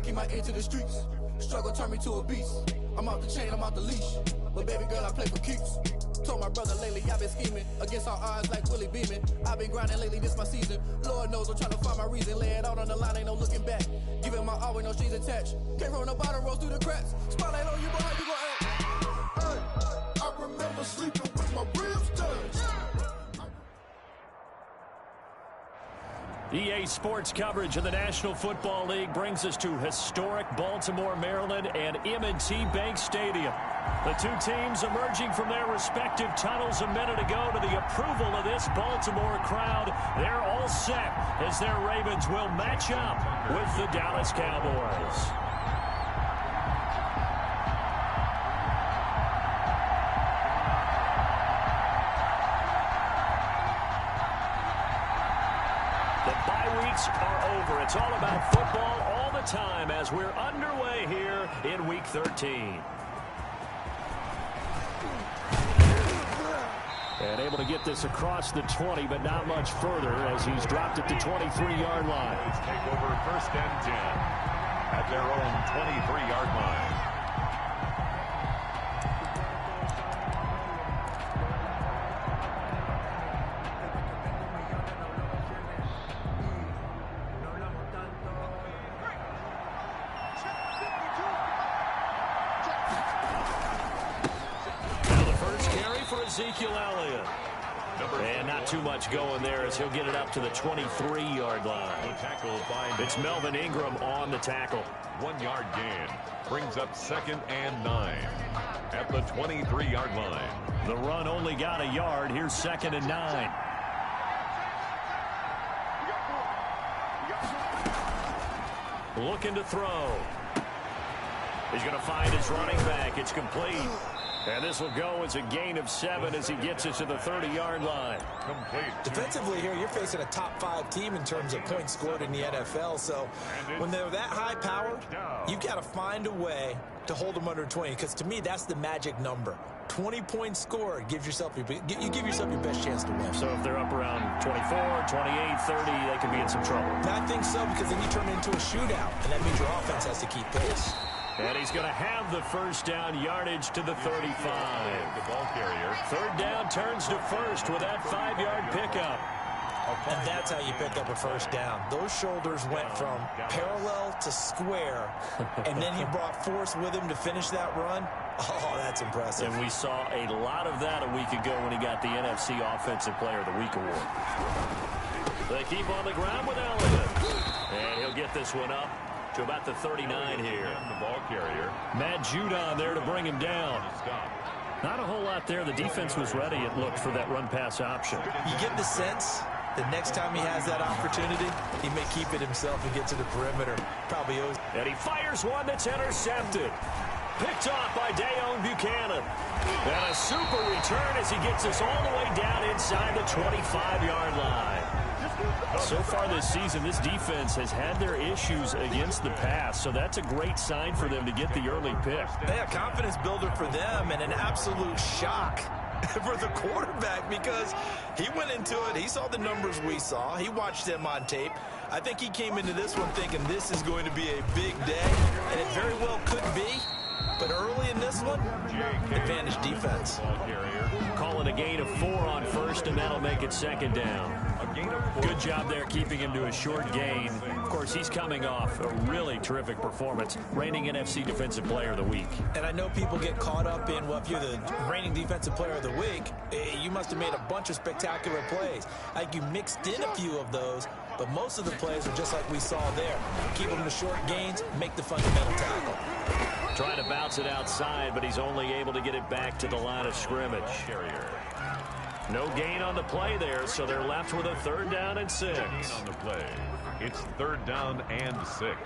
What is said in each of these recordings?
keep my ear to the streets. Struggle turned me to a beast. I'm off the chain, I'm off the leash. But baby girl, I play for keeps. Told my brother lately I've been scheming against all odds like Willie Beeman. I've been grinding lately, this my season. Lord knows I'm trying to find my reason. Lay it out on the line, ain't no looking back. Giving my all with no strings attached. Came from the bottom, rose through the cracks. Spotlight on you, boy, how you gon' act? Hey, I remember sleeping with my ribs touched. EA Sports coverage of the National Football League brings us to historic Baltimore, Maryland, and M&T Bank Stadium. The two teams emerging from their respective tunnels a minute ago to the approval of this Baltimore crowd. They're all set as their Ravens will match up with the Dallas Cowboys. Are over. It's all about football all the time as we're underway here in Week 13. And able to get this across the 20, but not much further as he's dropped it to 23-yard line. Let's take over 1st and 10 at their own 23-yard line. Ezekiel Elliott. And not too much going there as he'll get it up to the 23-yard line. It's Melvin Ingram on the tackle. 1-yard gain. Brings up 2nd and 9 at the 23-yard line. The run only got a yard. Here's 2nd and 9. Looking to throw. He's going to find his running back. It's complete. And this will go as a gain of 7 as he gets it to the 30-yard line. Complete. Defensively here, you're facing a top-5 team in terms of points scored in the NFL. So when they're that high-powered, you've got to find a way to hold them under 20. Because to me, that's the magic number. 20 points scored, you give yourself your best chance to win. So if they're up around 24, 28, 30, they could be in some trouble. I think so, because then you turn it into a shootout, and that means your offense has to keep pace. And he's going to have the first down yardage to the 35. The ball carrier. 3rd down turns to 1st with that 5-yard pickup. And that's how you pick up a first down. Those shoulders went from parallel to square, and then he brought force with him to finish that run. Oh, that's impressive. And we saw a lot of that a week ago when he got the NFC Offensive Player of the Week award. They keep on the ground with Elliott. And he'll get this one up to about the 39 here. The ball carrier. Matt Judon there to bring him down. Not a whole lot there. The defense was ready, it looked, for that run-pass option. You get the sense that next time he has that opportunity, he may keep it himself and get to the perimeter. Probably owes. And he fires one that's intercepted. Picked off by Dayon Buchanan. And a super return as he gets us all the way down inside the 25-yard line. So far this season, this defense has had their issues against the pass, so that's a great sign for them to get the early pick. Yeah, confidence builder for them and an absolute shock for the quarterback because he went into it. He saw the numbers we saw. He watched them on tape. I think he came into this one thinking this is going to be a big day, and it very well could be. But early in this one, advantage defense. Calling a gain of 4 on 1st, and that'll make it 2nd down. Good job there keeping him to a short gain. Of course, he's coming off a really terrific performance, reigning NFC Defensive Player of the Week. And I know people get caught up in, well, if you're the reigning Defensive Player of the Week, you must have made a bunch of spectacular plays. Like you mixed in a few of those, but most of the plays are just like we saw there. Keep them to short gains, make the fundamental tackle. Trying to bounce it outside, but he's only able to get it back to the line of scrimmage. No gain on the play there, so they're left with a 3rd down and 6. Gain on the play. It's 3rd down and 6.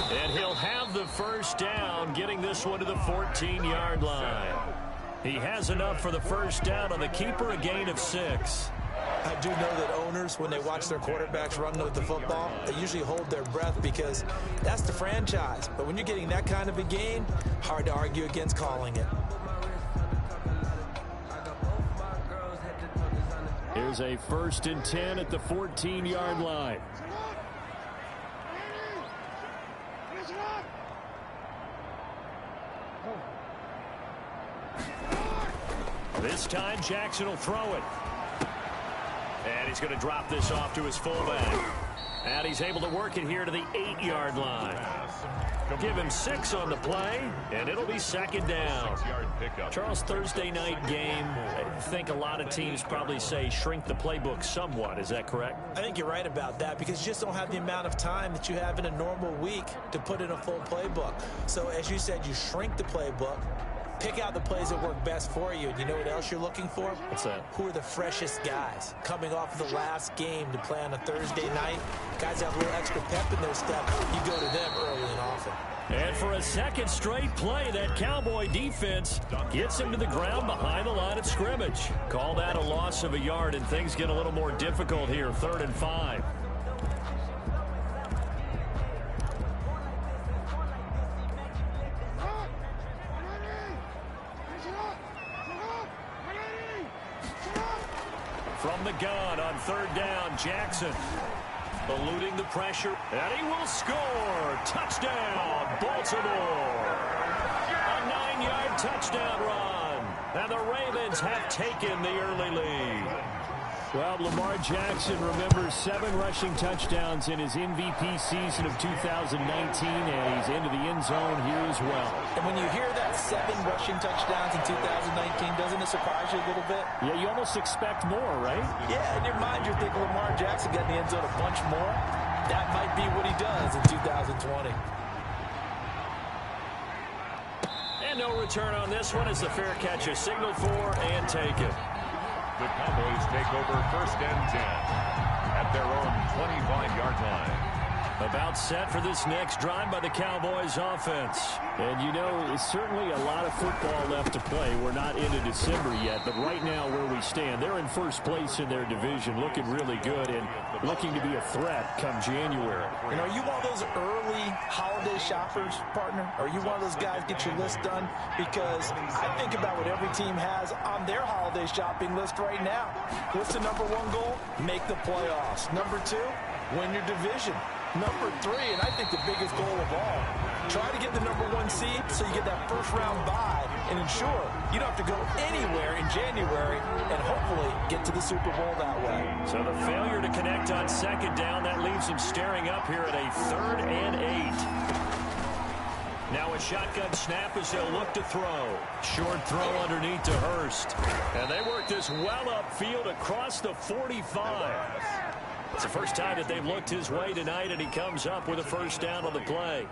And he'll have the first down, getting this one to the 14-yard line. He has enough for the first down on the keeper, a gain of 6. I do know that owners, when they watch their quarterbacks run with the football, they usually hold their breath because that's the franchise. But when you're getting that kind of a game, hard to argue against calling it. Here's a 1st and 10 at the 14-yard line. This time Jackson will throw it. And he's going to drop this off to his fullback. And he's able to work it here to the 8-yard line. Give him 6 on the play, and it'll be 2nd down. Charles, Thursday night game, I think a lot of teams probably say shrink the playbook somewhat. Is that correct? I think you're right about that because you just don't have the amount of time that you have in a normal week to put in a full playbook. So as you said, you shrink the playbook. Pick out the plays that work best for you. And you know what else you're looking for? What's that? Who are the freshest guys coming off of the last game to play on a Thursday night? Guys have a little extra pep in their step. You go to them early and often. And for a 2nd straight play, that Cowboy defense gets him to the ground behind the line of scrimmage. Call that a loss of a yard, and things get a little more difficult here. 3rd and 5. From the gun on 3rd down, Jackson eluding the pressure, and he will score. Touchdown, Baltimore. A 9-yard touchdown run, and the Ravens have taken the early lead. Well, Lamar Jackson remembers 7 rushing touchdowns in his MVP season of 2019, and he's into the end zone here as well. And when you hear that 7 rushing touchdowns in 2019, doesn't it surprise you a little bit? Yeah, you almost expect more, right? Yeah, in your mind you're thinking Lamar Jackson got in the end zone a bunch more. That might be what he does in 2020. And no return on this one as the fair catch is signaled for and taken. The Cowboys take over 1st and 10 at their own 25-yard line. About set for this next drive by the Cowboys offense. And you know, it's certainly a lot of football left to play. We're not into December yet, but right now where we stand, they're in 1st place in their division, looking really good and looking to be a threat come January. And are you one of those early holiday shoppers, partner? Are you one of those guys get your list done? Because I think about what every team has on their holiday shopping list right now. What's the #1 goal? Make the playoffs. #2, win your division. #3, and I think the biggest goal of all, try to get the #1 seed so you get that 1st round bye and ensure you don't have to go anywhere in January and hopefully get to the Super Bowl that way. So the failure to connect on 2nd down, that leaves him staring up here at a 3rd and 8. Now a shotgun snap as they'll look to throw. Short throw underneath to Hurst. And they work this well upfield across the 45. It's the first time that they've looked his way tonight, and he comes up with a 1st down on the play.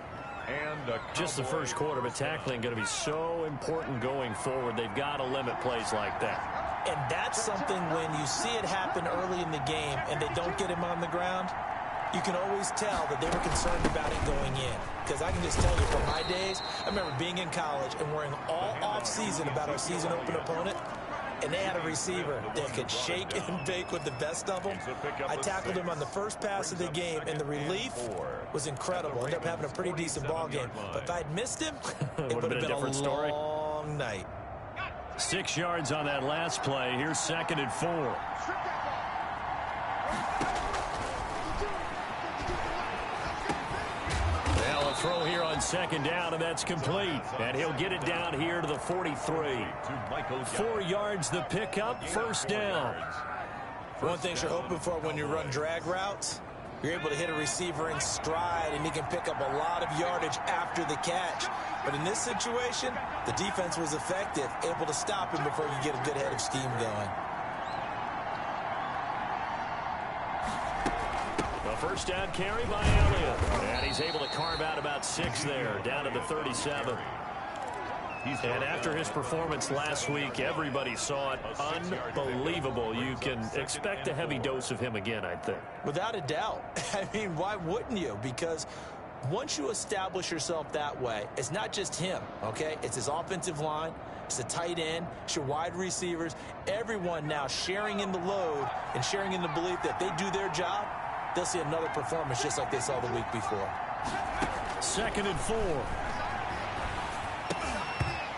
And just the 1st quarter, but tackling going to be so important going forward. They've got to limit plays like that. And that's something when you see it happen early in the game and they don't get him on the ground, you can always tell that they were concerned about it going in. Because I can just tell you from my days, I remember being in college and worrying all off-season about our season open opponent. And they had a receiver that could shake and bake with the best of them. I tackled him on the first pass of the game, and the relief was incredible. Ended up having a pretty decent ball game. But if I'd missed him, it would have been a long night. 6 yards on that last play. Here's 2nd and 4. Throw here on 2nd down, and that's complete. And he'll get it down here to the 43. 4 yards the pickup, 1st down. One thing you're hoping for when you run drag routes, you're able to hit a receiver in stride, and he can pick up a lot of yardage after the catch. But in this situation, the defense was effective, able to stop him before you get a good head of steam going. A 1st down carry by Elliott. And he's able to carve out about 6 there, down to the 37. And after his performance last week, everybody saw it. Unbelievable. You can expect a heavy dose of him again, I think. Without a doubt. I mean, why wouldn't you? Because once you establish yourself that way, it's not just him, okay? It's his offensive line, it's the tight end, it's your wide receivers, everyone now sharing in the load and sharing in the belief that they do their job, they'll see another performance just like they saw the week before. 2nd and 4.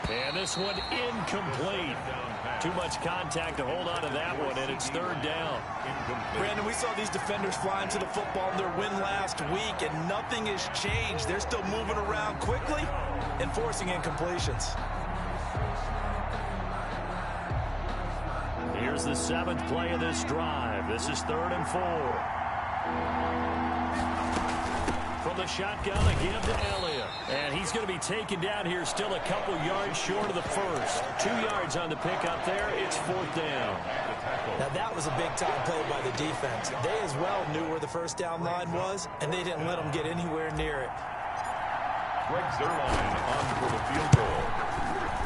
And this one incomplete. Too much contact to hold on to that one, and it's 3rd down. Brandon, we saw these defenders flying to the football in their win last week, and nothing has changed. They're still moving around quickly and forcing incompletions. Here's the 7th play of this drive. This is 3rd and 4. From the shotgun, again to Elliott. And he's going to be taken down here, still a couple yards short of the first. 2 yards on the pickup there. It's 4th down. Now, that was a big-time play by the defense. They as well knew where the first down line was, and they didn't let them get anywhere near it. Greg Zerline on for the field goal.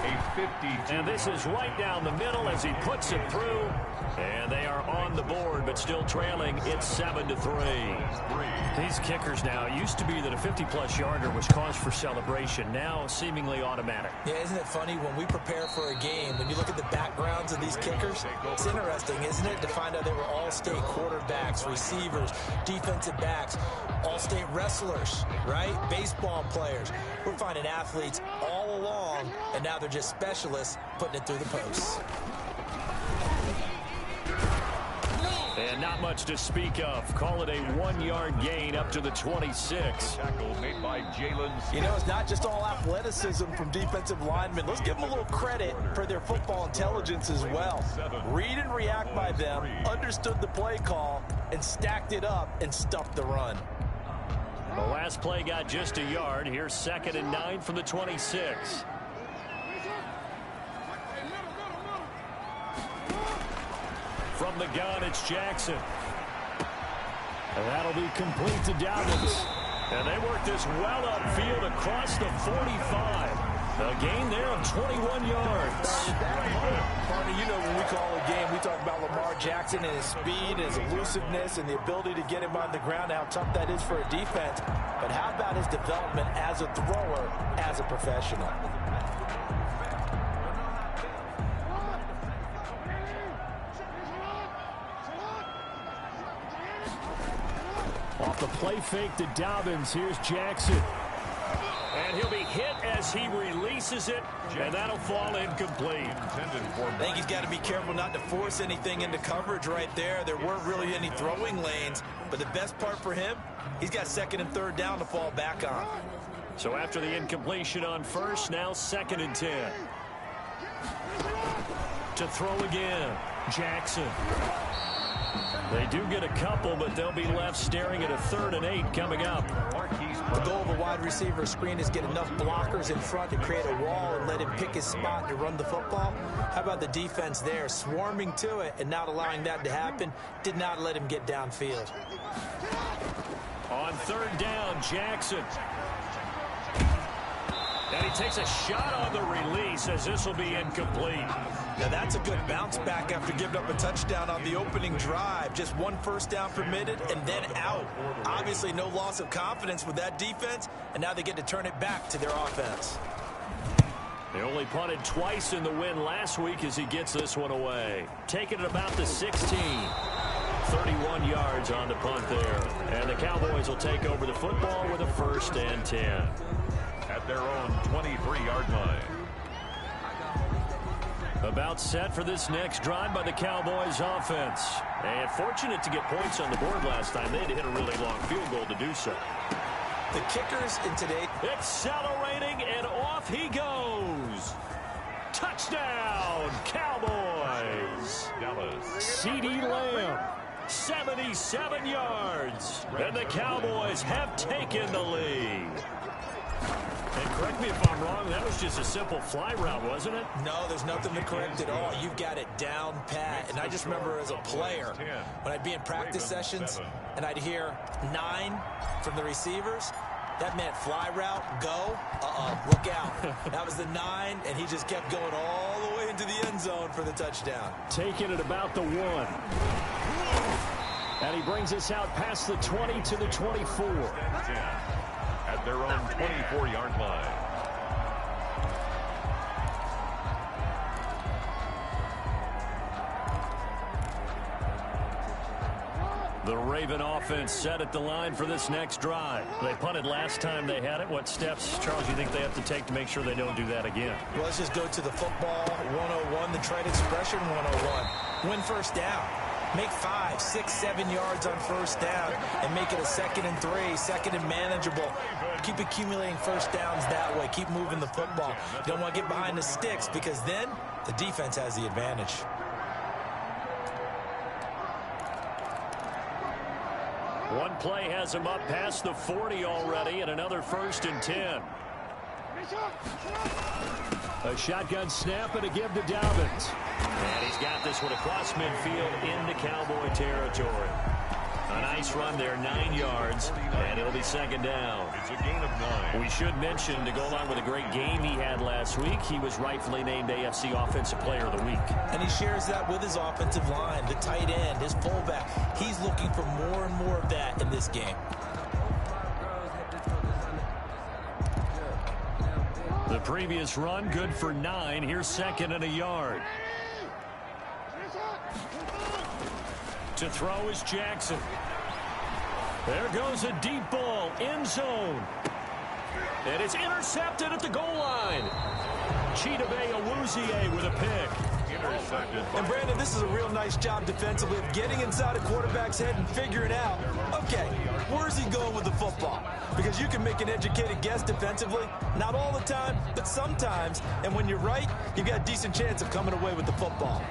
A 52. And this is right down the middle as he puts it through. And they are on the board, but still trailing. It's 7-3. These kickers now, it used to be that a 50-plus yarder was cause for celebration. Now seemingly automatic. Yeah, isn't it funny when we prepare for a game, when you look at the backgrounds of these kickers, it's interesting, isn't it, to find out they were all-state quarterbacks, receivers, defensive backs, all-state wrestlers, right? Baseball players. We're finding athletes all along, and now they're just specialists putting it through the posts. And not much to speak of. Call it a 1-yard gain up to the 26. Tackle made by Jalen. You know, it's not just all athleticism from defensive linemen. Let's give them a little credit for their football intelligence as well. Read and react by them, understood the play call, and stacked it up and stuffed the run. The last play got just a yard. Here's 2nd and 9 from the 26. From the gun, it's Jackson. And that'll be complete to Dobbins. And they work this well upfield across the 45. A gain there of 21 yards. Partner, you know when we call a game, we talk about Lamar Jackson and his speed, his elusiveness, and the ability to get him on the ground, how tough that is for a defense. But how about his development as a thrower, as a professional? Off the play fake to Dobbins, here's Jackson. And he'll be hit as he releases it, and that'll fall incomplete. I think he's got to be careful not to force anything into coverage right there. There weren't really any throwing lanes, but the best part for him, he's got 2nd and 3rd down to fall back on. So after the incompletion on first, now 2nd and 10. To throw again, Jackson. They do get a couple, but they'll be left staring at a 3rd and 8 coming up. The goal of a wide receiver screen is get enough blockers in front to create a wall and let him pick his spot to run the football. How about the defense there, swarming to it and not allowing that to happen? Did not let him get downfield. On 3rd down, Jackson. And he takes a shot on the release as this will be incomplete. Now that's a good bounce back after giving up a touchdown on the opening drive. Just 1 first down permitted and then out. Obviously no loss of confidence with that defense, and now they get to turn it back to their offense. They only punted twice in the win last week as he gets this one away. Taking it about the 16. 31 yards on the punt there. And the Cowboys will take over the football with a 1st and 10. At their own 23-yard line. About set for this next drive by the Cowboys offense. And fortunate to get points on the board last time. They had to hit a really long field goal to do so. The kickers in today. Accelerating, and off he goes. Touchdown, Cowboys. Dallas. CeeDee Lamb, 77 yards. And the Cowboys have taken the lead. And correct me if I'm wrong, that was just a simple fly route, wasn't it? No, there's nothing to correct at all. You've got it down pat. And I just remember as a player, when I'd be in practice sessions and I'd hear 9 from the receivers, that meant fly route, go, look out. That was the 9, and he just kept going all the way into the end zone for the touchdown. Taking it about the 1. And he brings us out past the 20 to the 24. at their own 24-yard line. The Raven offense set at the line for this next drive. They punted last time they had it. What steps, Charles, do you think they have to take to make sure they don't do that again? Well, let's just go to the football 101, the trade expression 101. Win first down. Make 5, 6, 7 yards on first down and make it a 2nd and 3, 2nd and manageable. Keep accumulating first downs that way. Keep moving the football. You don't want to get behind the sticks because then the defense has the advantage. One play has him up past the 40 already, and another 1st and 10. A shotgun snap and a give to Dobbins. And he's got this one across midfield into Cowboy territory. A nice run there, 9 yards, and it'll be 2nd down. It's a gain of 9. We should mention, to go along with a great game he had last week, he was rightfully named AFC Offensive Player of the Week. And he shares that with his offensive line, the tight end, his fullback. He's looking for more and more of that in this game. The previous run, good for 9. Here's 2nd and a yard. To throw is Jackson. There goes a deep ball, end zone. And it's intercepted at the goal line. Chidobe Awuzie with a pick. Intercepted. And Brandon, this is a real nice job defensively of getting inside a quarterback's head and figuring out, okay, where's he going with the football? Because you can make an educated guess defensively, not all the time, but sometimes. And when you're right, you've got a decent chance of coming away with the football.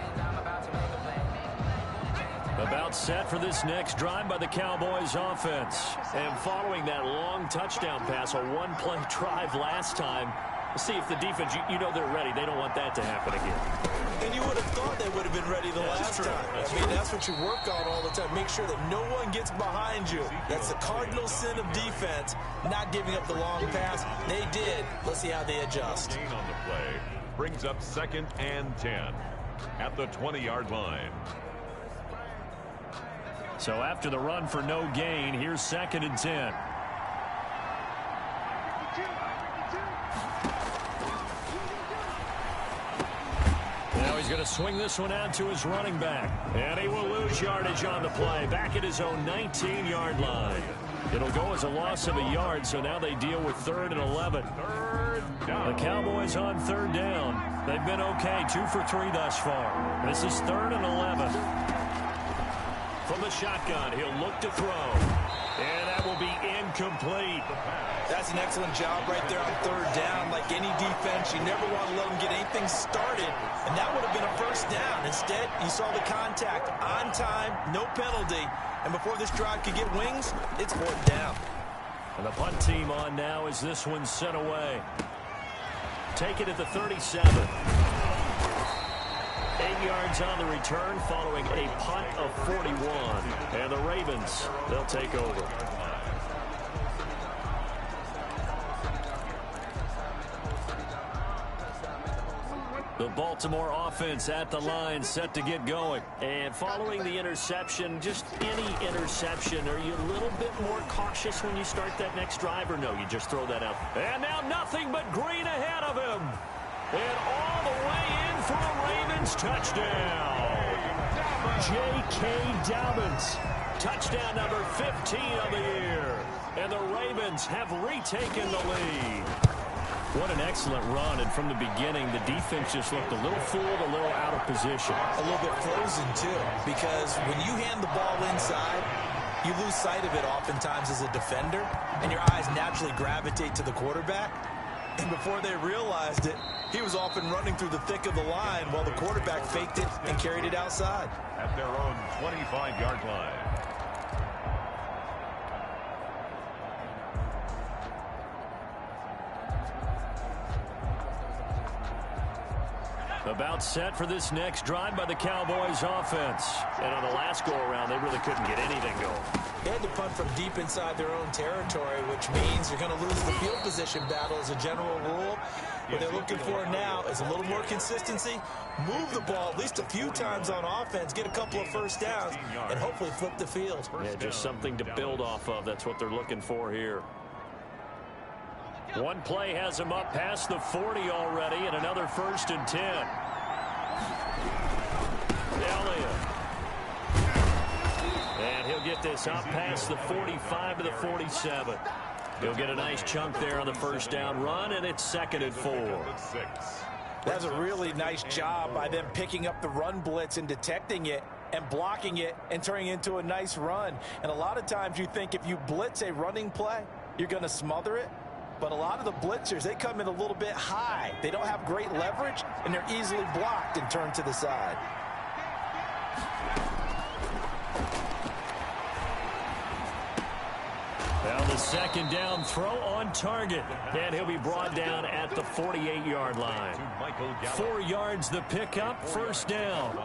About set for this next drive by the Cowboys offense. And following that long touchdown pass, a one-play drive last time, let's see if the defense, you know they're ready. They don't want that to happen again. And you would have thought they would have been ready the last time. I mean, that's what you work on all the time. Make sure that no one gets behind you. That's the cardinal sin of defense, not giving up the long pass. They did. Let's see how they adjust. Gain on the play brings up 2nd and 10 at the 20-yard line. So after the run for no gain, here's 2nd and 10. Now he's going to swing this one out to his running back. And he will lose yardage on the play. Back at his own 19-yard line. It'll go as a loss of a yard, so now they deal with 3rd and 11. The Cowboys on 3rd down. They've been okay, 2 for 3 thus far. This is 3rd and 11. From the shotgun, he'll look to throw. And that will be incomplete. That's an excellent job right there on 3rd down. Like any defense, you never want to let them get anything started. And that would have been a 1st down. Instead, you saw the contact on time, no penalty. And before this drive could get wings, it's 4th down. And the punt team on now as this one's sent away. Take it at the 37. 8 yards on the return following a punt of 41. And the Ravens, they'll take over. The Baltimore offense at the line, set to get going. And following the interception, just any interception, are you a little bit more cautious when you start that next drive, or no, you just throw that out? And now nothing but green ahead of him. And all the way in for a Ravens touchdown. J.K. Dobbins, touchdown number 15 of the year. And the Ravens have retaken the lead. What an excellent run, and from the beginning, the defense just looked a little fooled, a little out of position. A little bit frozen, too, because when you hand the ball inside, you lose sight of it oftentimes as a defender, and your eyes naturally gravitate to the quarterback. And before they realized it, he was off and running through the thick of the line while the quarterback faked it and carried it outside. At their own 25-yard line. About set for this next drive by the Cowboys offense. And on the last go-around, they really couldn't get anything going. They had to punt from deep inside their own territory, which means you're going to lose the field position battle as a general rule. What they're looking for now is a little more consistency, move the ball at least a few times on offense, get a couple of first downs, and hopefully flip the field. Yeah, just something to build off of. That's what they're looking for here. One play has him up past the 40 already, and another 1st and 10. Elliott. And he'll get this up past the 45 to the 47. He'll get a nice chunk there on the first down run, and it's 2nd and 4. That's a really nice job by them picking up the run blitz and detecting it and blocking it and turning it into a nice run. And a lot of times you think if you blitz a running play, you're going to smother it. But a lot of the blitzers, they come in a little bit high. They don't have great leverage, and they're easily blocked and turned to the side. Now the 2nd down throw on target. And he'll be brought down at the 48-yard line. 4 yards the pickup, 1st down.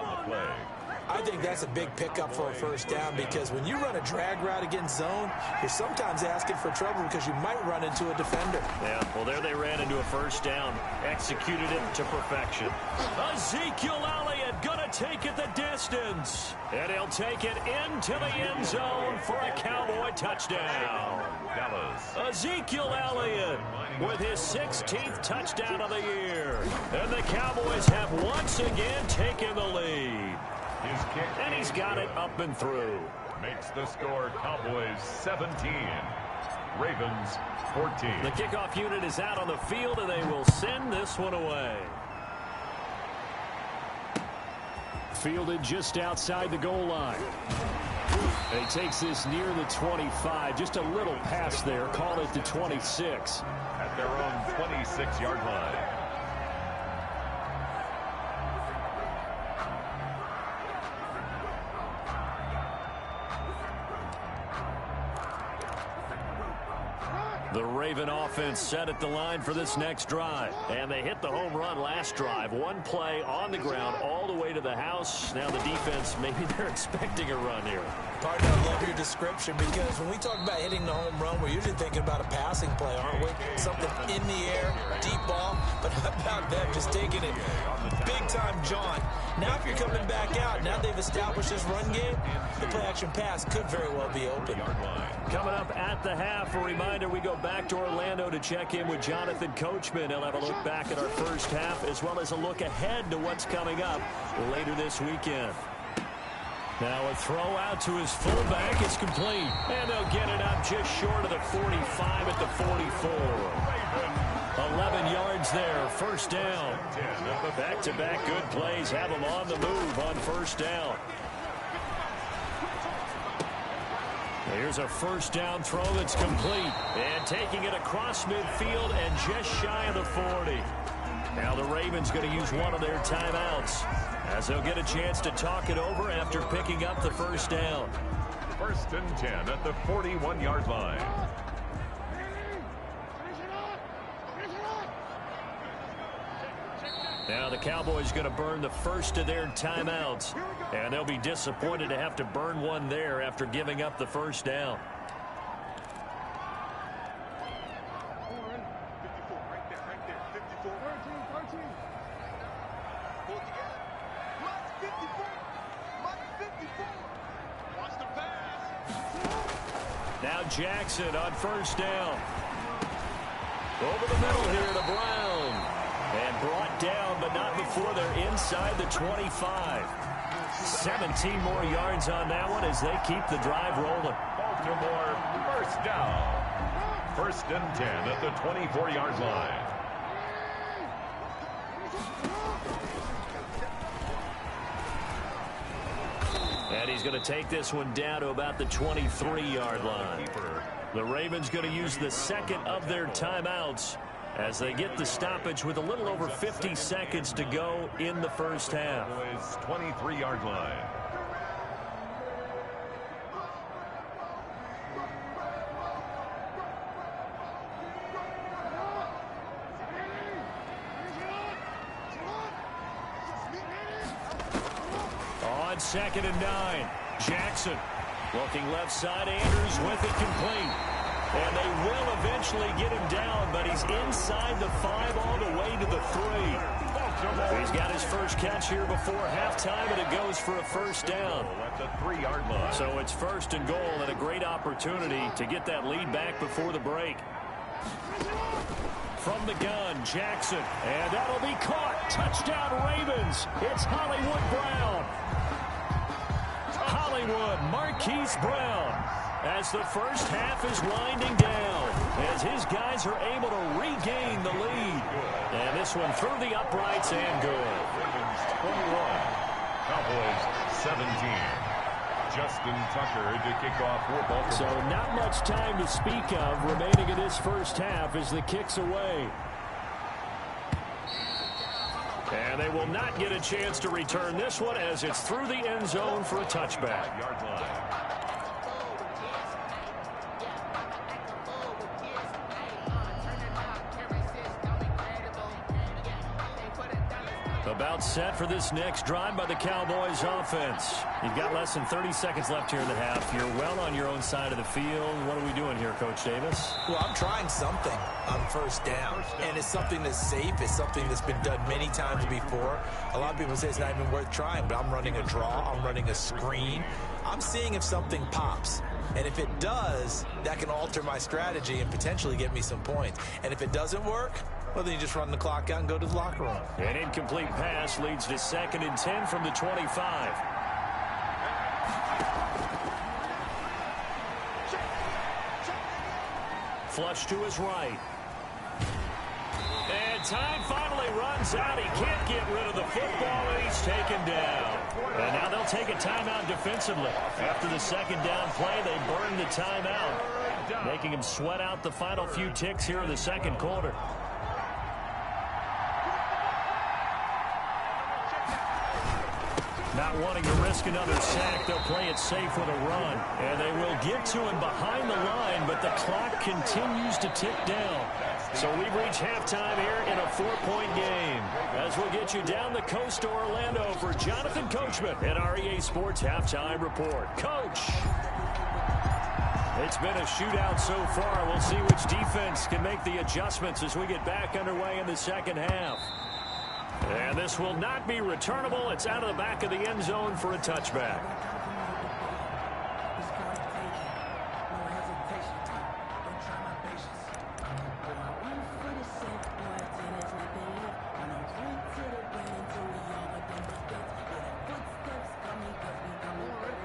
I think that's a big pickup for a 1st down because when you run a drag route against zone, you're sometimes asking for trouble because you might run into a defender. Yeah, well, there they ran into a 1st down. Executed it to perfection. Ezekiel Elliott going to take it the distance. And he'll take it into the end zone for a Cowboy touchdown. Ezekiel Elliott with his 16th touchdown of the year. And the Cowboys have once again taken the lead. And he's got it up and through. Makes the score Cowboys 17, Ravens 14. The kickoff unit is out on the field, and they will send this one away. Fielded just outside the goal line. And he takes this near the 25. Just a little pass there. Call it the 26. At their own 26-yard line. The Raven offense set at the line for this next drive. And they hit the home run last drive. One play on the ground all the way to the house. Now the defense, maybe they're expecting a run here. Partner, I love your description because when we talk about hitting the home run, we're usually thinking about a passing play, aren't we? Something in the air, deep ball. But how about them just taking it big-time jaunt? Now if you're coming back out, now they've established this run game, the play-action pass could very well be open. Coming up at the half, a reminder, we go back to Orlando to check in with Jonathan Coachman. He'll have a look back at our first half as well as a look ahead to what's coming up later this weekend. Now a throw out to his fullback. It's complete. And they'll get it up just short of the 45 at the 44. 11 yards there, 1st down. Back-to-back good plays have them on the move on 1st down. Here's a 1st down throw that's complete. And taking it across midfield and just shy of the 40. Now the Ravens going to use one of their timeouts as they'll get a chance to talk it over after picking up the 1st down. 1st and 10 at the 41-yard line. Now the Cowboys going to burn the first of their timeouts. And they'll be disappointed to have to burn one there after giving up the 1st down. Now Jackson on 1st down. Over the middle here to Brown. And brought down, but not before they're inside the 25. 17 more yards on that one as they keep the drive rolling. Baltimore 1st down. 1st and 10 at the 24-yard line. And he's going to take this one down to about the 23-yard line. The Ravens going to use the 2nd of their timeouts as they get the stoppage with a little over 50 seconds to go in the 1st half. 23-yard line. On 2nd and 9, Jackson looking left side. Andrews with it complete. And they will eventually get him down, but he's inside the 5 all the way to the 3. He's got his first catch here before halftime, and it goes for a 1st down. At the 3-yard line. So it's 1st and goal and a great opportunity to get that lead back before the break. From the gun, Jackson. And that'll be caught. Touchdown, Ravens. It's Hollywood Brown. Hollywood Marquise Brown. As the first half is winding down, as his guys are able to regain the lead. And this one through the uprights and good. Ravens 21, Cowboys 17. Justin Tucker to kick off for Baltimore. So not much time to speak of remaining in this first half as the kick's away. And they will not get a chance to return this one as it's through the end zone for a touchback. Yard line. About set for this next drive by the Cowboys offense. You've got less than 30 seconds left here in the half. You're well on your own side of the field. What are we doing here, Coach Davis? Well, I'm trying something on first down. And it's something that's safe. It's something that's been done many times before. A lot of people say it's not even worth trying, but I'm running a draw. I'm running a screen. I'm seeing if something pops. And if it does, that can alter my strategy and potentially get me some points. And if it doesn't work, well, then you just run the clock out and go to the locker room. An incomplete pass leads to 2nd and 10 from the 25. Flush to his right. And time finally runs out. He can't get rid of the football, and he's taken down. And now they'll take a timeout defensively. After the second down play, they burn the timeout, making him sweat out the final few ticks here in the second quarter. Not wanting to risk another sack, they'll play it safe with a run. And they will get to him behind the line, but the clock continues to tick down. So we've reached halftime here in a 4-point game. As we'll get you down the coast to Orlando for Jonathan Coachman at our EA Sports Halftime Report. Coach! It's been a shootout so far. We'll see which defense can make the adjustments as we get back underway in the second half. And this will not be returnable. It's out of the back of the end zone for a touchback.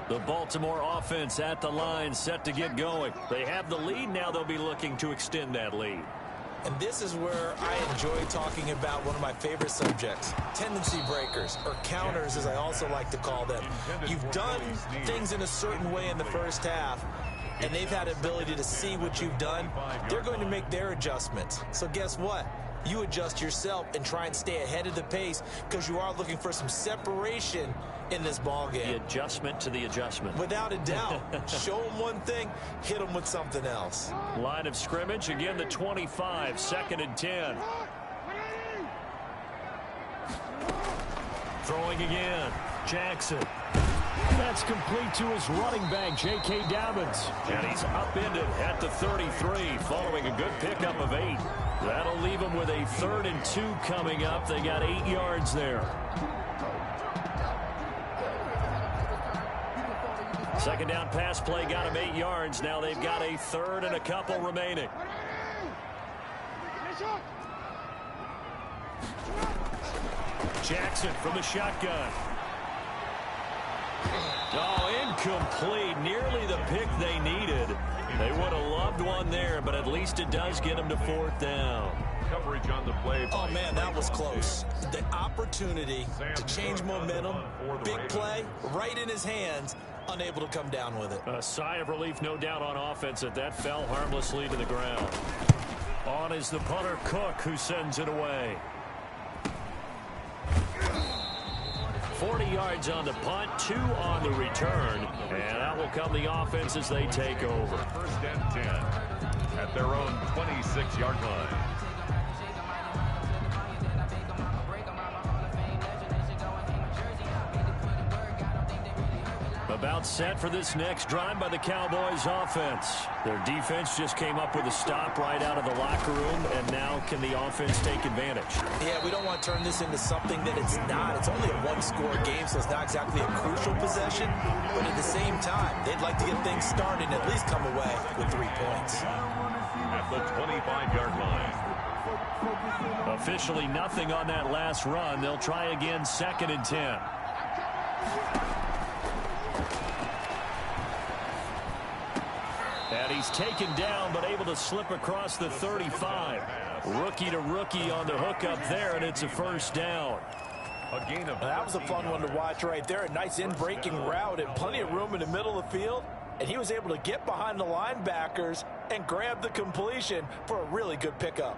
The Baltimore offense at the line, set to get going. They have the lead. Now they'll be looking to extend that lead. And this is where I enjoy talking about one of my favorite subjects, tendency breakers, or counters as I also like to call them. You've done things in a certain way in the first half, and they've had the ability to see what you've done. They're going to make their adjustments. So guess what? You adjust yourself and try and stay ahead of the pace because you are looking for some separation in this ball game. The adjustment to the adjustment. Without a doubt. Show them one thing, hit them with something else. Line of scrimmage, again the 25, 2nd and 10. Throwing again, Jackson. That's complete to his running back, J.K. Dobbins. And he's upended at the 33 following a good pickup of 8. That'll leave him with a 3rd and 2 coming up. They got 8 yards there. Second down pass play got him 8 yards. Now they've got a 3rd and a couple remaining. Jackson from the shotgun. Oh, incomplete. Nearly the pick they needed. They would have loved one there, but at least it does get them to 4th down. Coverage on the play. Oh, man, that was close. The opportunity to change momentum, big play, right in his hands, unable to come down with it. A sigh of relief, no doubt, on offense that fell harmlessly to the ground. On is the punter, Cook, who sends it away. 40 yards on the punt, 2 on the return, and that will come the offense as they take over. 1st and 10 at their own 26-yard line. About set for this next drive by the Cowboys offense. Their defense just came up with a stop right out of the locker room, and now can the offense take advantage? Yeah, we don't want to turn this into something that it's not. It's only a one-score game, so it's not exactly a crucial possession. But at the same time, they'd like to get things started and at least come away with 3 points. At the 25-yard line. Officially nothing on that last run. They'll try again, 2nd and 10. And he's taken down, but able to slip across the 35. Rookie to rookie on the hook up there, and it's a first down. That was a fun one to watch right there. A nice in-breaking route and plenty of room in the middle of the field. And he was able to get behind the linebackers and grab the completion for a really good pickup.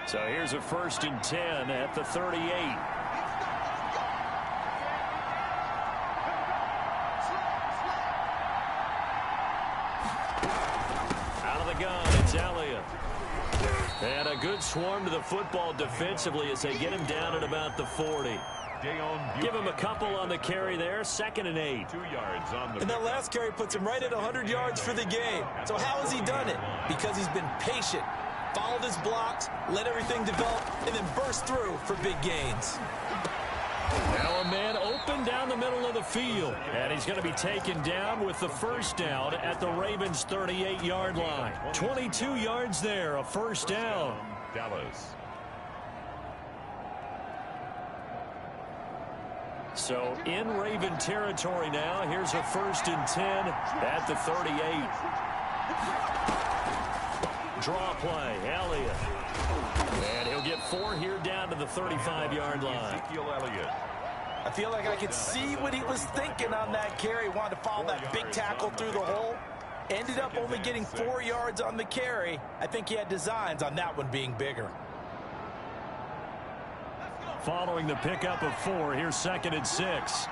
So here's a 1st and 10 at the 38. Out of the gun, it's Elliott. And a good swarm to the football defensively as they get him down at about the 40. Give him a couple on the carry there, 2nd and 8. 2 yards on the. And that last carry puts him right at 100 yards for the game. So how has he done it? Because he's been patient, followed his blocks, let everything develop, and then burst through for big gains. Now a man open down the middle of the field. And he's going to be taken down with the first down at the Ravens' 38-yard line. 22 yards there, a first down. Dallas. So in Raven territory now. Here's a 1st and 10 at the 38. Draw play, Elliott. And he'll get 4 here down to the 35-yard line. Ezekiel Elliott. I feel like I could see what he was thinking on that carry. Wanted to follow that big tackle through the hole. Ended up only getting 4 yards on the carry. I think he had designs on that one being bigger. Following the pickup of 4, here's 2nd and 6.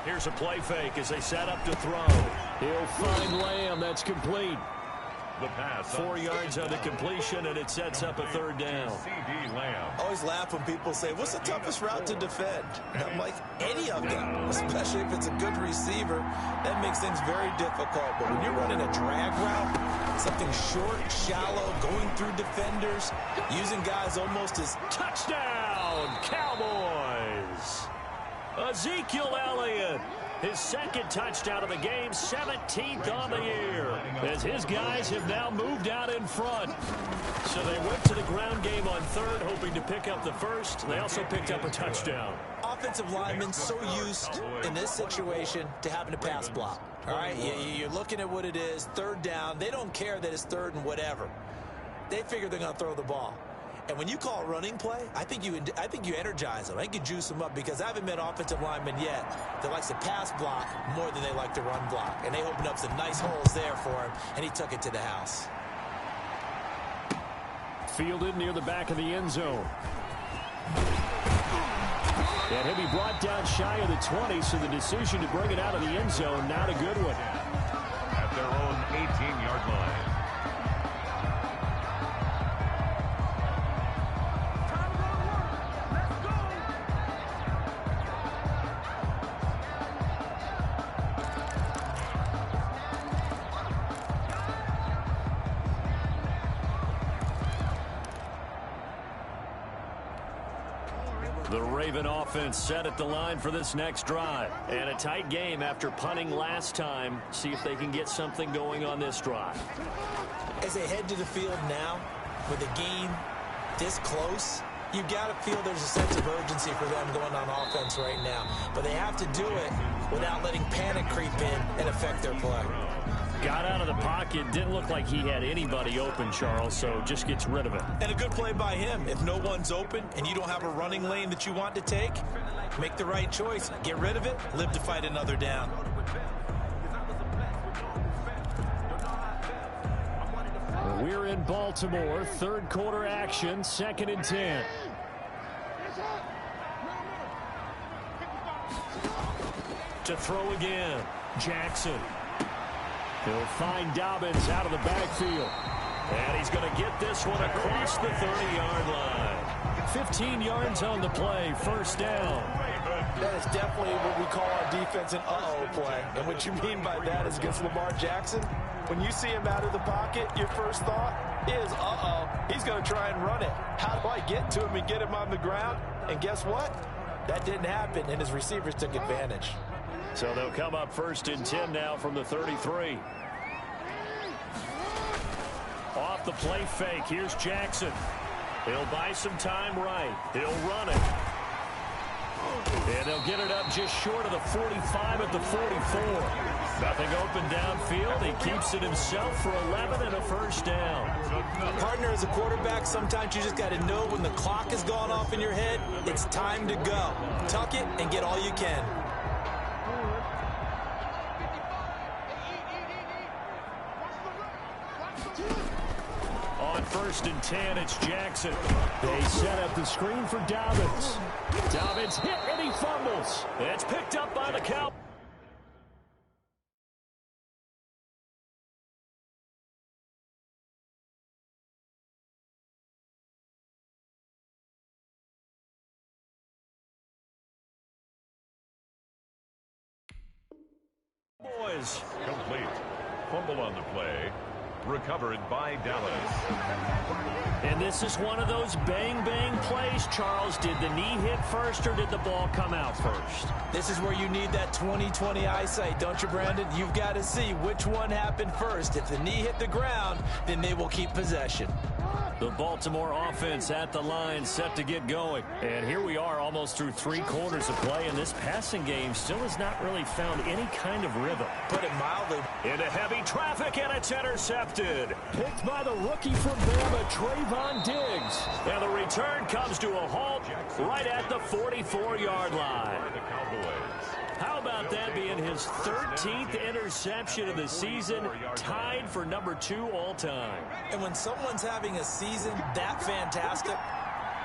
Here's a play fake as they set up to throw. He'll find Lamb. That's complete. The pass. 4 yards on the completion, and it sets up a 3rd down. CD Lamb. I always laugh when people say, what's the toughest route to defend? And I'm like, any of them, especially if it's a good receiver. That makes things very difficult. But when you're running a drag route, something short, shallow, going through defenders, using guys almost as Touchdown, Cowboys! Ezekiel Elliott, his 2nd touchdown of the game, 17th on the year, as his guys have now moved out in front. So they went to the ground game on 3rd, hoping to pick up the 1st. They also picked up a touchdown. offensive linemen so used in this situation to having to pass block. All right, you're looking at what it is, 3rd down. They don't care that it's 3rd and whatever. They figure they're going to throw the ball. And when you call a running play, I think you energize them. I think you juice them up, because I haven't met offensive linemen yet that likes to pass block more than they like to run block. And they opened up some nice holes there for him, and he took it to the house. Fielded near the back of the end zone. And he'll be brought down shy of the 20, so the decision to bring it out of the end zone, not a good one. At their own 18-yard line. The Raven offense set at the line for this next drive. And a tight game after punting last time. See if they can get something going on this drive. As they head to the field now, with the game this close, you've got to feel there's a sense of urgency for them going on offense right now. But they have to do it without letting panic creep in and affect their play. Got out of the pocket. Didn't look like he had anybody open, Charles, so just gets rid of it. And a good play by him. If no one's open and you don't have a running lane that you want to take, make the right choice. Get rid of it. Live to fight another down. We're in Baltimore. 3rd quarter action. 2nd and 10. To throw again. Jackson. He'll find Dobbins out of the backfield. And he's going to get this one across the 30-yard line. 15 yards on the play, first down. That is definitely what we call on defense an uh-oh play. And what you mean by that is against Lamar Jackson, when you see him out of the pocket, your first thought is, uh-oh, he's going to try and run it. How do I get to him and get him on the ground? And guess what? That didn't happen, and his receivers took advantage. So they'll come up first and 10 now from the 33. Off the play fake, here's Jackson. He'll buy some time right. He'll run it. And they'll get it up just short of the 45 at the 44. Nothing open downfield. He keeps it himself for 11 and a first down. Partner, as a quarterback, sometimes you just got to know when the clock has gone off in your head, it's time to go. Tuck it and get all you can. On first and 10, it's Jackson. They set up the screen for Dobbins. Dobbins hit and he fumbles. It's picked up by the Cowboys. Complete. Fumble on the play. Recovered by Dallas. And this is one of those bang-bang plays, Charles. Did the knee hit first or did the ball come out first? This is where you need that 20/20 eyesight, don't you, Brandon? You've got to see which one happened first. If the knee hit the ground, then they will keep possession. The Baltimore offense at the line, set to get going. And here we are almost through 3 quarters of play, and this passing game still has not really found any kind of rhythm. Put it mildly. Into heavy traffic, and it's intercepted. Picked by the rookie from Bama, Trayvon Diggs. And the return comes to a halt right at the 44-yard line. How about that being his 13th interception of the season, tied for number 2 all-time. And when someone's having a season that fantastic,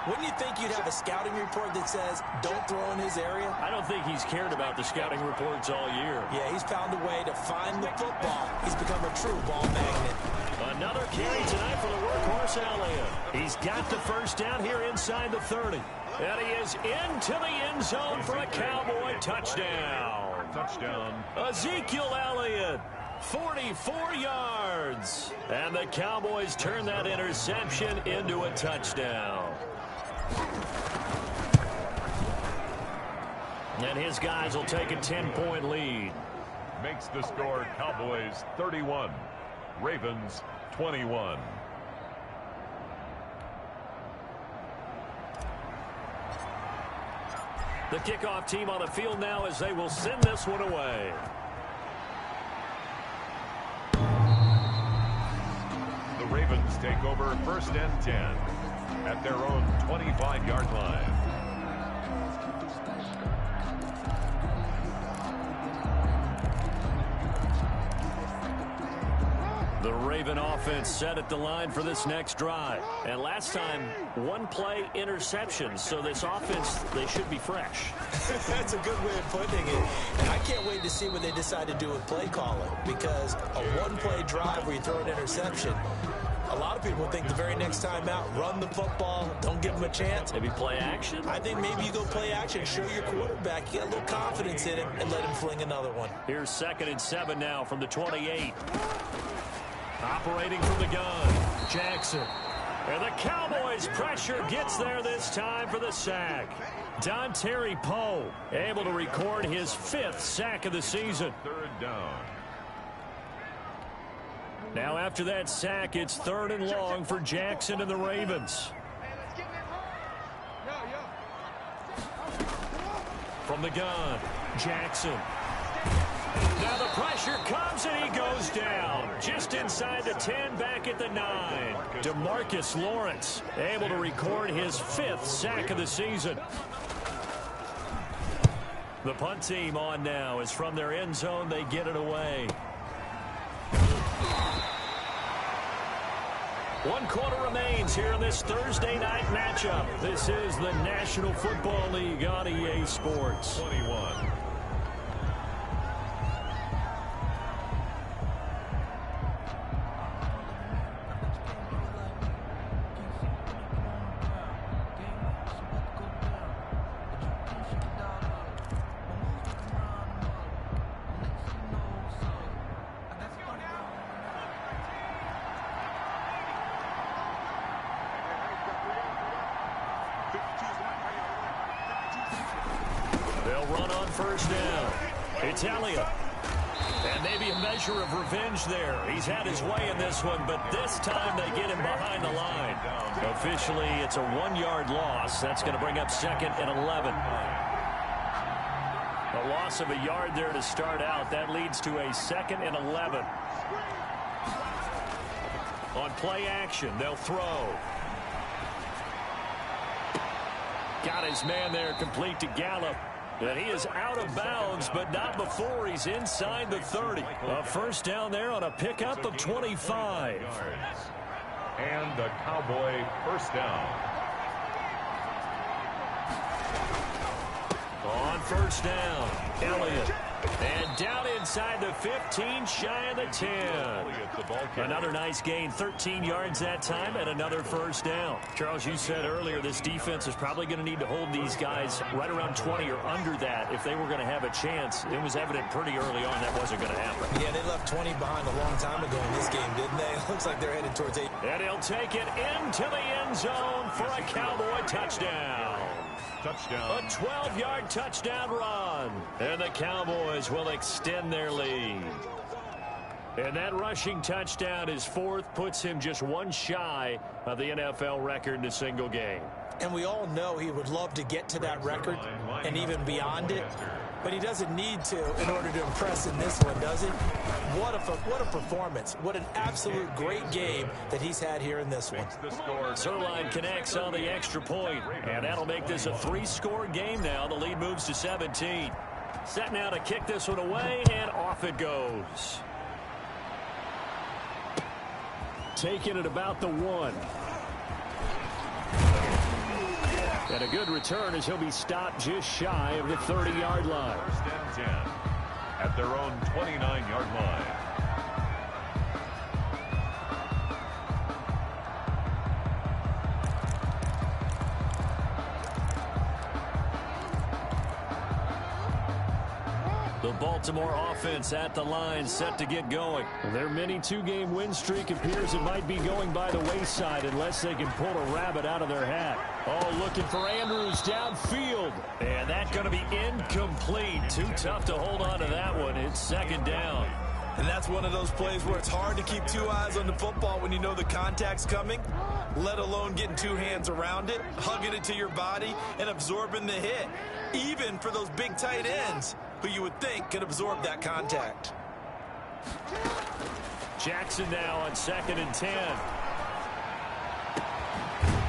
wouldn't you think you'd have a scouting report that says, don't throw in his area? I don't think he's cared about the scouting reports all year. Yeah, he's found a way to find the football. He's become a true ball magnet. Another carry tonight for the workhorse Elliott. He's got the first down here inside the 30. And he is into the end zone for a Cowboy touchdown. Touchdown. Ezekiel Elliott, 44 yards. And the Cowboys turn that interception into a touchdown. And his guys will take a 10-point lead. Makes the score Cowboys 31, Ravens 21. The kickoff team on the field now as they will send this one away. The Ravens take over first and 10 at their own 25-yard line. The Raven offense set at the line for this next drive. And last time, 1-play interception. So this offense, they should be fresh. That's a good way of putting it. And I can't wait to see what they decide to do with play calling. Because a 1-play drive where you throw an interception, a lot of people think the very next time out, run the football, don't give them a chance. Maybe play action? I think maybe you go play action, show your quarterback, you get a little confidence in him, and let him fling another one. Here's 2nd and 7 now from the 28. Operating from the gun, Jackson. And the Cowboys' pressure gets there this time for the sack. Dontari Poe able to record his 5th sack of the season. 3rd down. Now after that sack, it's 3rd and long for Jackson and the Ravens. From the gun, Jackson. Now the pressure comes and he goes down. Just inside the 10, back at the 9. DeMarcus Lawrence able to record his 5th sack of the season. The punt team on now as from their end zone they get it away. 1 quarter remains here in this Thursday night matchup. This is the National Football League on EA Sports. 21. They'll run on first down. It's Elliott. And maybe a measure of revenge there. He's had his way in this one, but this time they get him behind the line. Officially, it's a 1-yard loss. That's going to bring up 2nd and 11. A loss of a yard there to start out. That leads to a 2nd and 11. On play action, they'll throw. Got his man there, complete to Gallup. And he is out of bounds, but not before he's inside the 30. A first down there on a pickup of 25. And the Cowboy first down. On first down, Elliott. And down inside the 15, shy of the 10. Another nice gain, 13 yards that time, and another first down. Charles, you said earlier this defense is probably going to need to hold these guys right around 20 or under that if they were going to have a chance. It was evident pretty early on that wasn't going to happen. Yeah, they left 20 behind a long time ago in this game, didn't they? It looks like they're headed towards 8. And he'll take it into the end zone for a Cowboy touchdown. Touchdown. A 12-yard touchdown run. And the Cowboys will extend their lead. And that rushing touchdown is 4th, puts him just one shy of the NFL record in a single game. And we all know he would love to get to that record and even beyond it. But he doesn't need to in order to impress in this one, does he? What a performance. What an absolute great game that he's had here in this one. Zerline connects on the extra point, and that'll make this a 3-score game now. The lead moves to 17. Set now to kick this one away, and off it goes. Taking it about the 1. And a good return as he'll be stopped just shy of the 30-yard line. First and 10 at their own 29-yard line. The Baltimore offense at the line, set to get going. Their mini 2-game win streak appears it might be going by the wayside unless they can pull a rabbit out of their hat. Oh, looking for Andrews downfield. And that's going to be incomplete. Too tough to hold on to that one. It's 2nd down. And that's one of those plays where it's hard to keep 2 eyes on the football when you know the contact's coming, let alone getting 2 hands around it, hugging it to your body, and absorbing the hit. Even for those big tight ends who you would think could absorb that contact. Jackson now on 2nd and 10.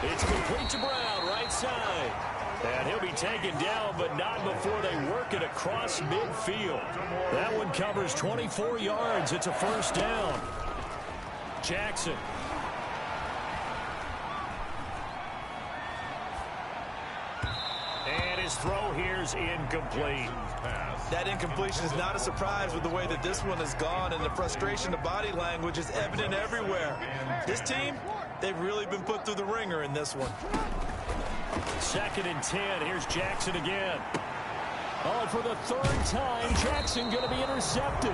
It's complete to Brown, right side. And he'll be taken down, but not before they work it across midfield. That one covers 24 yards. It's a first down. Jackson. And his throw here's incomplete. That incompletion is not a surprise with the way that this one has gone, and the frustration of body language is evident everywhere. This team, they've really been put through the ringer in this one. 2nd and 10. Here's Jackson again. Oh, for the 3rd time, Jackson going to be intercepted.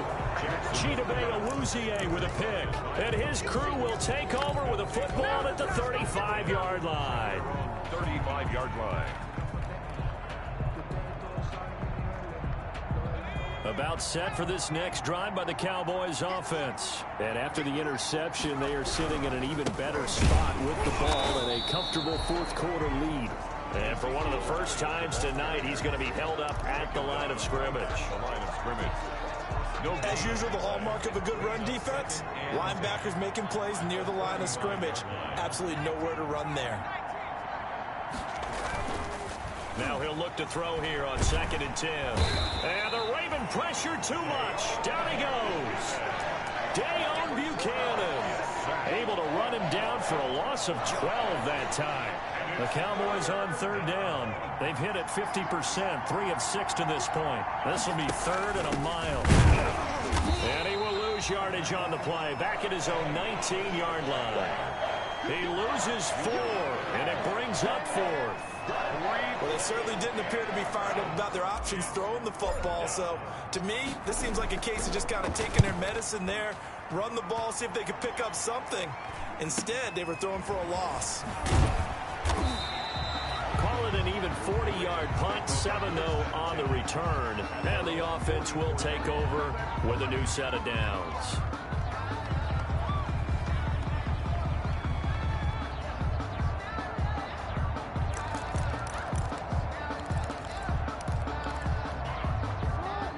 Chidobe Awuzie with a pick. And his crew will take over with a football at the 35-yard line. 35-yard line. About set for this next drive by the Cowboys offense. And after the interception, they are sitting in an even better spot with the ball and a comfortable 4th quarter lead. And for one of the first times tonight, he's going to be held up at the line of scrimmage. The line of scrimmage. As usual, the hallmark of a good run defense, linebackers making plays near the line of scrimmage. Absolutely nowhere to run there. Now he'll look to throw here on 2nd and 10. And the Raven pressure too much. Down he goes. Dayon Buchanan able to run him down for a loss of 12 that time. The Cowboys on 3rd down. They've hit it 50%, 3 of 6 to this point. This will be 3rd and a mile. And he will lose yardage on the play. Back at his own 19-yard line. He loses 4, and it brings up 4th. Well, they certainly didn't appear to be fired up about their options throwing the football. So, to me, this seems like a case of just kind of taking their medicine there, run the ball, see if they could pick up something. Instead, they were throwing for a loss. Call it an even 40-yard punt, 7 though on the return. And the offense will take over with a new set of downs.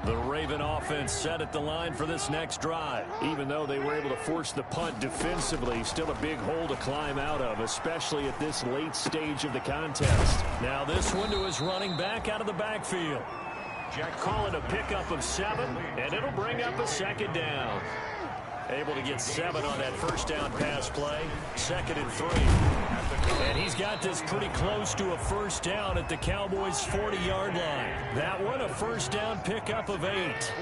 The Raven offense set at the line for this next drive. Even though they were able to force the punt defensively, still a big hole to climb out of, especially at this late stage of the contest. Now this one to his running back out of the backfield. Jack calling a pickup of 7, and it'll bring up a second down. Able to get 7 on that first down pass play. 2nd and 3. And he's got this pretty close to a first down at the Cowboys' 40-yard line. That one, a first down pickup of 8.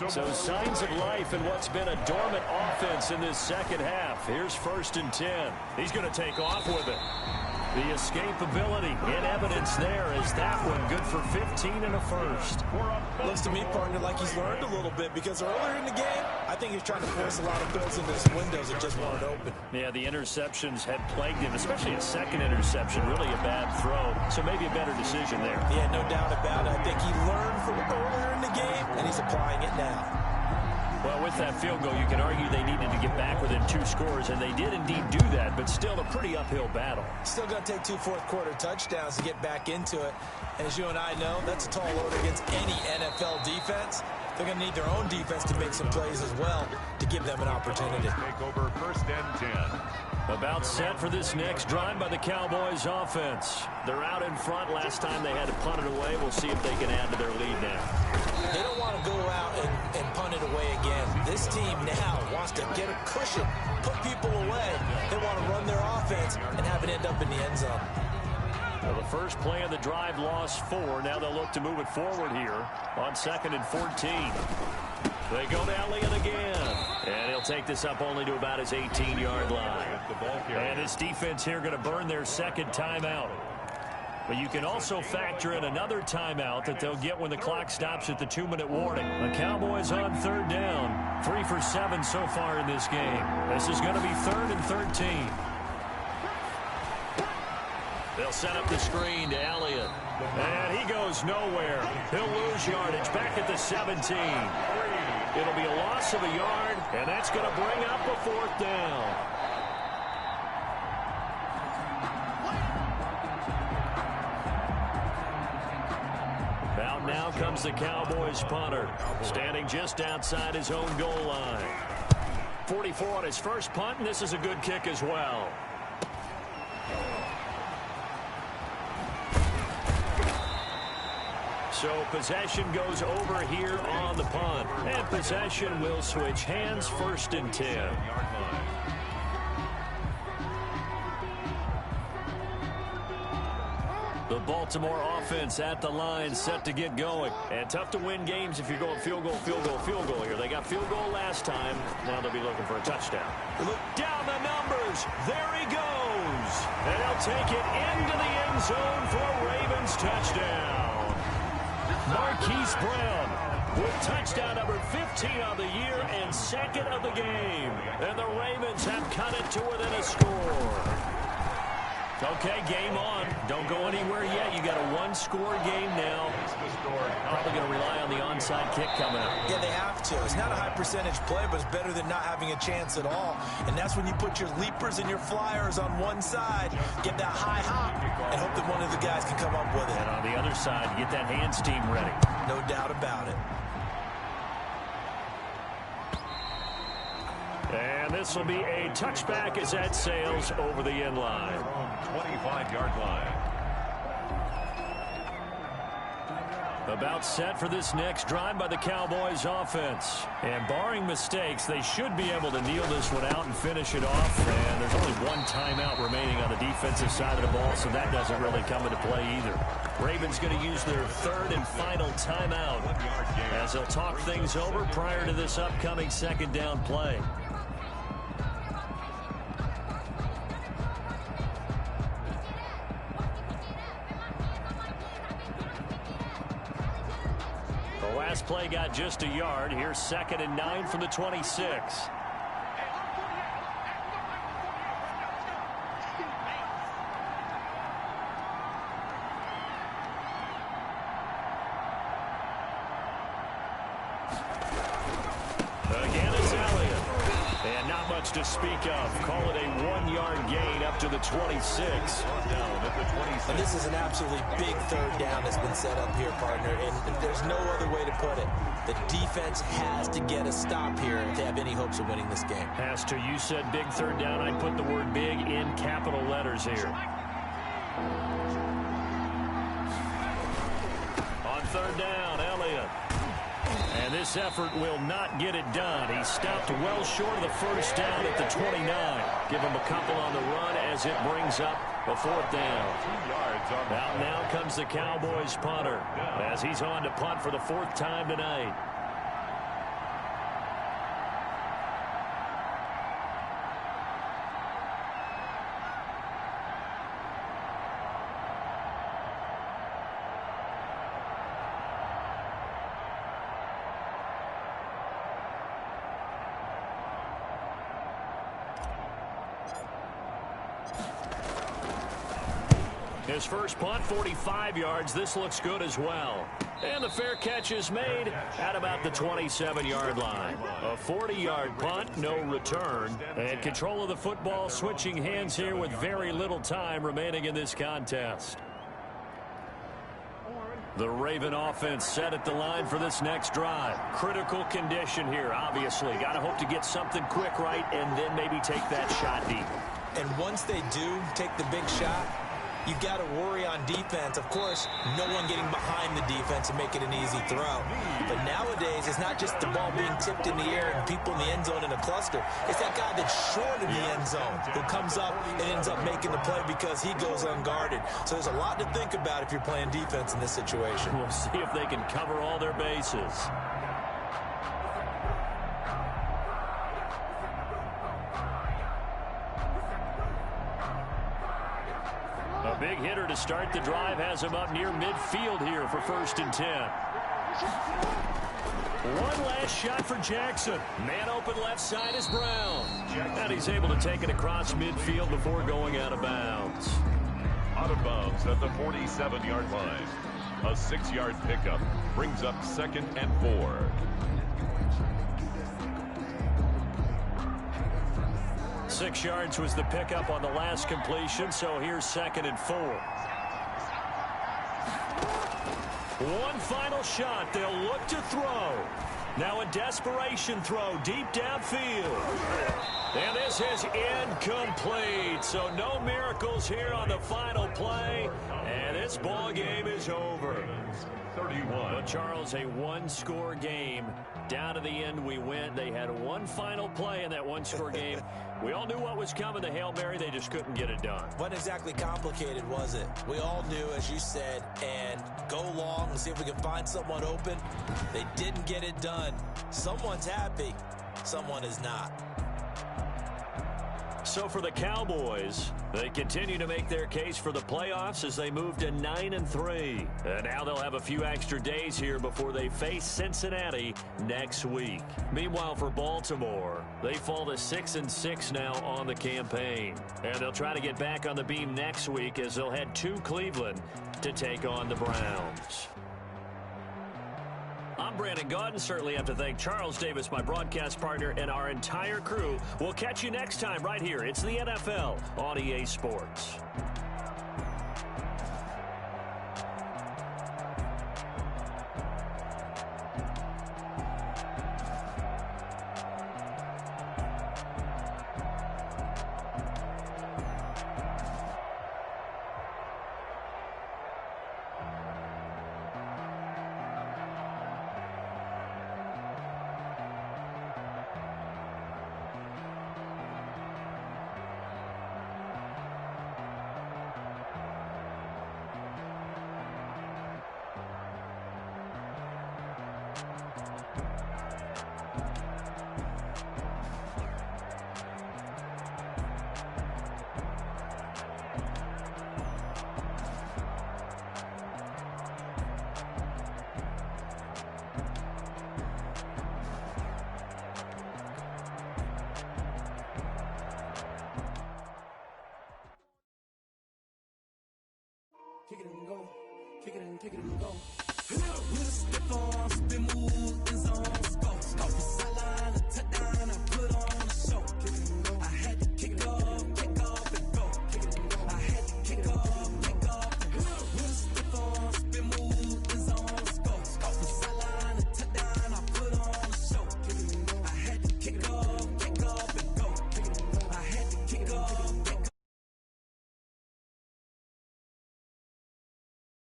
So signs of life in what's been a dormant offense in this second half. Here's 1st and 10. He's going to take off with it. The escapability in evidence there is that one good for 15 and a first. Looks to me, partner, like he's learned a little bit because earlier in the game, I think he's trying to force a lot of throws into his windows that just weren't open. Yeah, the interceptions had plagued him, especially a second interception, really a bad throw. So maybe a better decision there. Yeah, no doubt about it. I think he learned from earlier in the game, and he's applying it now. Well, with that field goal, you can argue they needed to get back within 2 scores, and they did indeed do that, but still a pretty uphill battle. Still going to take 2 fourth-quarter touchdowns to get back into it. And as you and I know, that's a tall order against any NFL defense. They're going to need their own defense to make some plays as well to give them an opportunity. Take over 1st and 10. About set for this next drive by the Cowboys offense. They're out in front. Last time they had to punt it away. We'll see if they can add to their lead now. They don't want to go out and punt it away again. This team now wants to get a cushion, put people away. They want to run their offense and have it end up in the end zone. Well, the first play of the drive lost 4. Now they'll look to move it forward here on 2nd and 14. They go to Elliott again. And he'll take this up only to about his 18-yard line. And this defense here going to burn their second timeout. But you can also factor in another timeout that they'll get when the clock stops at the 2-minute warning. The Cowboys on 3rd down. 3 for 7 so far in this game. This is going to be 3rd and 13. They'll set up the screen to Elliott. And he goes nowhere. He'll lose yardage back at the 17. It'll be a loss of a yard, and that's going to bring up a 4th down. Out now comes the Cowboys punter, standing just outside his own goal line. 44 on his first punt, and this is a good kick as well. So possession goes over here on the punt. And possession will switch hands, 1st and 10. The Baltimore offense at the line, set to get going. And tough to win games if you're going field goal, field goal, field goal here. They got field goal last time. Now they'll be looking for a touchdown. Look down the numbers. There he goes. And he'll take it into the end zone for a Ravens touchdown. Marquise Brown with touchdown number 15 on the year and 2nd of the game. And the Ravens have cut it to within a score. Okay, game on. Don't go anywhere yet. You got a 1-score game now. Probably going to rely on the onside kick coming up. Yeah, they have to. It's not a high percentage play, but it's better than not having a chance at all. And that's when you put your leapers and your flyers on one side, get that high hop, and hope that one of the guys can come up with it. And on the other side, get that hands team ready. No doubt about it. And this will be a touchback as that sails over the end line. 25-yard line. About set for this next drive by the Cowboys offense. And barring mistakes, they should be able to kneel this one out and finish it off. And there's only 1 timeout remaining on the defensive side of the ball, so that doesn't really come into play either. Ravens going to use their 3rd and final timeout as they'll talk things over prior to this upcoming 2nd down play. Last play got just a yard. Here's 2nd and 9 from the 26. Again, it's Elliott. And not much to speak of. Call it a 1-yard gain up to the 26. Down at the 26. And this is an absolutely big third down that's been set up here, partner, and there's no other way to put it. The defense has to get a stop here to have any hopes of winning this game. Has to. You said big third down. I'd put the word big in capital letters here. On third down, Elliott. And this effort will not get it done. He stopped well short of the first down at the 29. Give him a couple on the run as it brings up a fourth down. 2 yards on the Out now comes the Cowboys punter as he's on to punt for the 4th time tonight. His first punt, 45 yards. This looks good as well. And the fair catch is made at about the 27-yard line. A 40-yard punt, no return. And control of the football switching hands here with very little time remaining in this contest. The Raven offense set at the line for this next drive. Critical condition here, obviously. Got to hope to get something quick right and then maybe take that shot deep. And once they do take the big shot, you got to worry on defense. Of course, no one getting behind the defense and make it an easy throw. But nowadays, it's not just the ball being tipped in the air and people in the end zone in a cluster. It's that guy that's short of the end zone who comes up and ends up making the play because he goes unguarded. So there's a lot to think about if you're playing defense in this situation. We'll see if they can cover all their bases. A big hitter to start the drive has him up near midfield here for 1st and 10. One last shot for Jackson. Man open left side is Brown. And he's able to take it across midfield before going out of bounds. Out of bounds at the 47-yard line. A 6-yard pickup brings up 2nd and 4. Six yards was the pickup on the last completion, so here's 2nd and 4. One final shot. They'll look to throw. Now a desperation throw deep downfield. And this is incomplete. So no miracles here on the final play. And this ball game is over. 31. Well, Charles, a one-score game. Down to the end we went. They had one final play in that one-score game. We all knew what was coming, the Hail Mary. They just couldn't get it done. Wasn't exactly complicated, was it? We all knew, as you said, and go long and see if we can find someone open. They didn't get it done. Someone's happy. Someone is not. So for the Cowboys, they continue to make their case for the playoffs as they move to 9-3. And now they'll have a few extra days here before they face Cincinnati next week. Meanwhile, for Baltimore, they fall to 6-6 now on the campaign. And they'll try to get back on the beam next week as they'll head to Cleveland to take on the Browns. I'm Brandon Gaudin. Certainly have to thank Charles Davis, my broadcast partner, and our entire crew. We'll catch you next time right here. It's the NFL on EA Sports. Kick it and go. Kick it and go. With a stiff